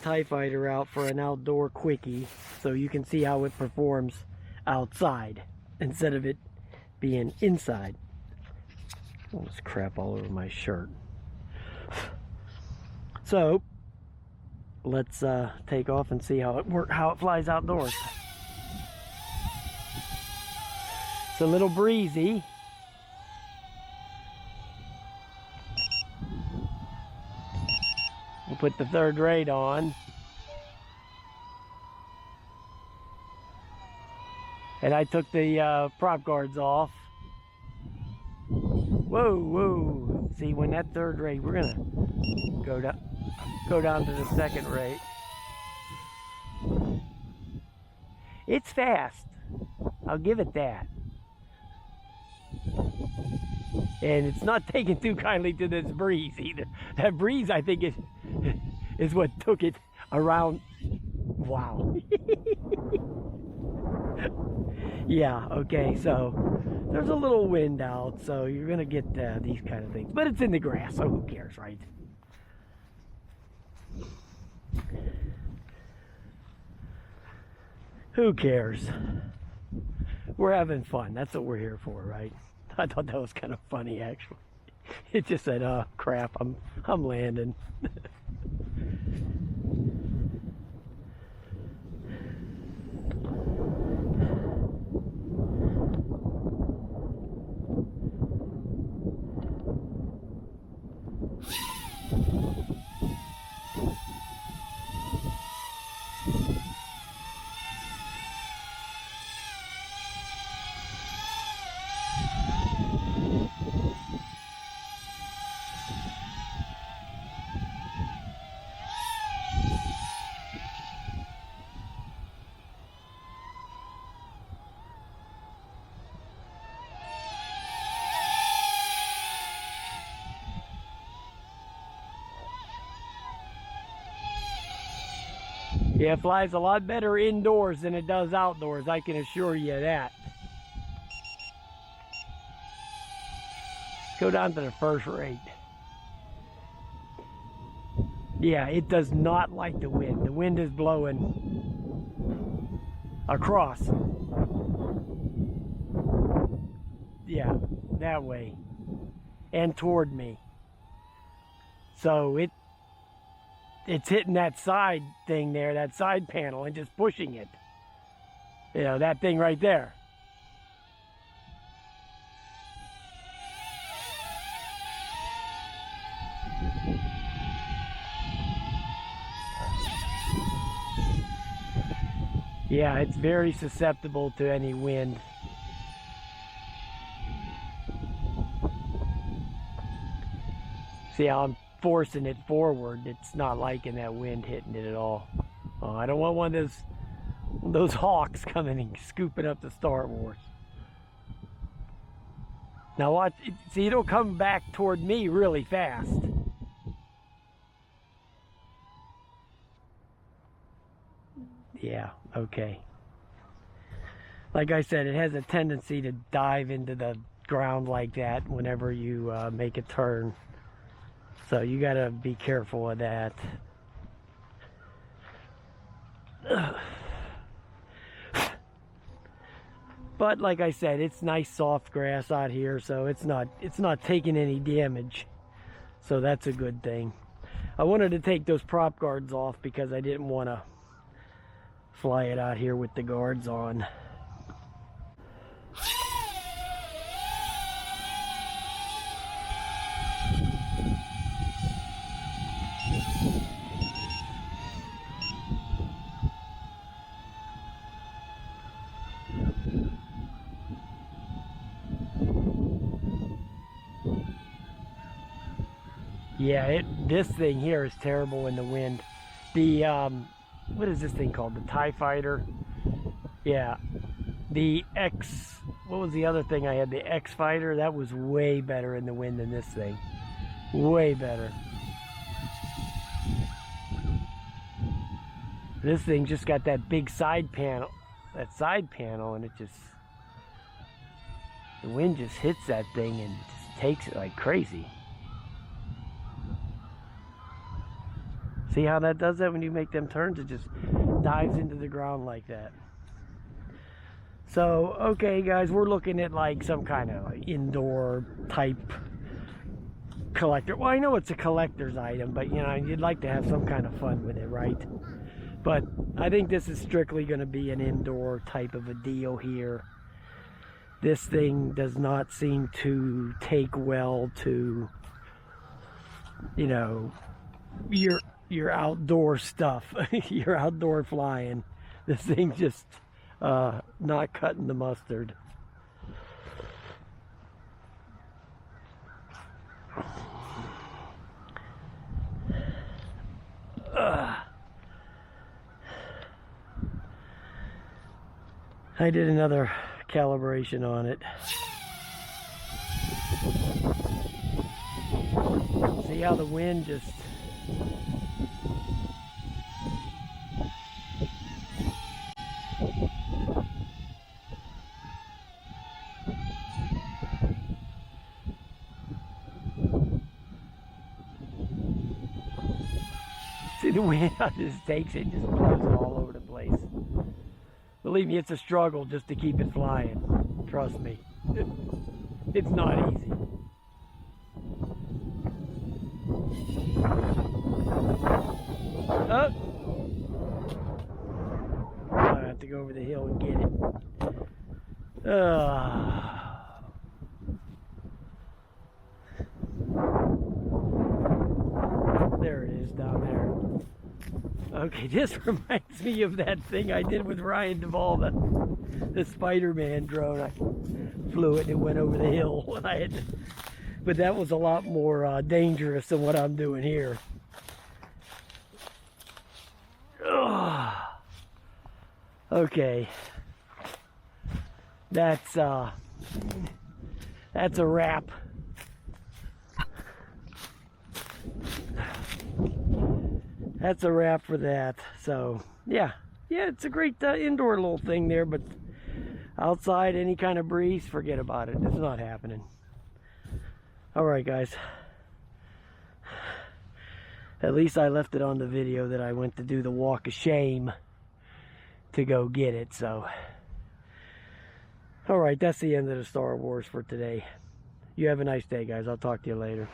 TIE Fighter out for an outdoor quickie so you can see how it performs outside instead of it being inside. All this crap all over my shirt. So let's take off and see how it flies outdoors. It's a little breezy. We'll put the third rate on. And I took the prop guards off. Whoa, whoa. See, when that third rate, we're gonna go down to the second rate. It's fast. I'll give it that. And it's not taking too kindly to this breeze either. That breeze, I think, is what took it around. Wow. Yeah, okay, so there's a little wind out, so you're gonna get these kind of things. But it's in the grass, so who cares, right? Who cares? We're having fun. That's what we're here for, right? I thought that was kind of funny, actually. It just said, "Oh crap, I'm landing." Yeah, it flies a lot better indoors than it does outdoors, I can assure you that. Go down to the first rate. Yeah, it does not like the wind. The wind is blowing across. Yeah, that way. And toward me. So it's hitting that side thing there, that side panel, and just pushing it. You know, that thing right there. Yeah, it's very susceptible to any wind. See how I'm forcing it forward? It's not liking that wind hitting it at all. Oh, I don't want one of those hawks coming and scooping up the Star Wars. Now watch, see, it'll come back toward me really fast. Yeah, okay. Like I said, it has a tendency to dive into the ground like that whenever you make a turn. So you gotta be careful of that. But like I said, it's nice soft grass out here, so it's not taking any damage. So that's a good thing. I wanted to take those prop guards off because I didn't want to fly it out here with the guards on. Yeah, this thing here is terrible in the wind. The what is this thing called? The TIE Fighter? Yeah. The what was the other thing I had? The X Fighter? That was way better in the wind than this thing. Way better. This thing just got that big side panel. And it just... the wind just hits that thing and just takes it like crazy. See how that does that when you make them turns? It just dives into the ground like that. So, okay guys, we're looking at like some kind of indoor type collector. Well, I know it's a collector's item, but you know, you'd like to have some kind of fun with it, right? But I think this is strictly going to be an indoor type of a deal here. This thing does not seem to take well to, you know, your outdoor stuff, your outdoor flying. This thing just not cutting the mustard. I did another calibration on it. See how the wind just see the wind just takes it, just blows it all over the place. Believe me, it's a struggle just to keep it flying. Trust me. It's not easy. Oh! I have to go over the hill and get it. There it is down there. Okay, this reminds me of that thing I did with Ryan Duvall, the Spider-Man drone. I flew it and it went over the hill. And I had to, but that was a lot more dangerous than what I'm doing here. Ugh. Okay, that's a wrap. That's a wrap for that. So yeah, it's a great indoor little thing there, but outside, any kind of breeze, forget about it. It's not happening. All right, guys. At least I left it on the video that I went to do the walk of shame to go get it. So all right, that's the end of the Star Wars for today. You have a nice day, guys. I'll talk to you later.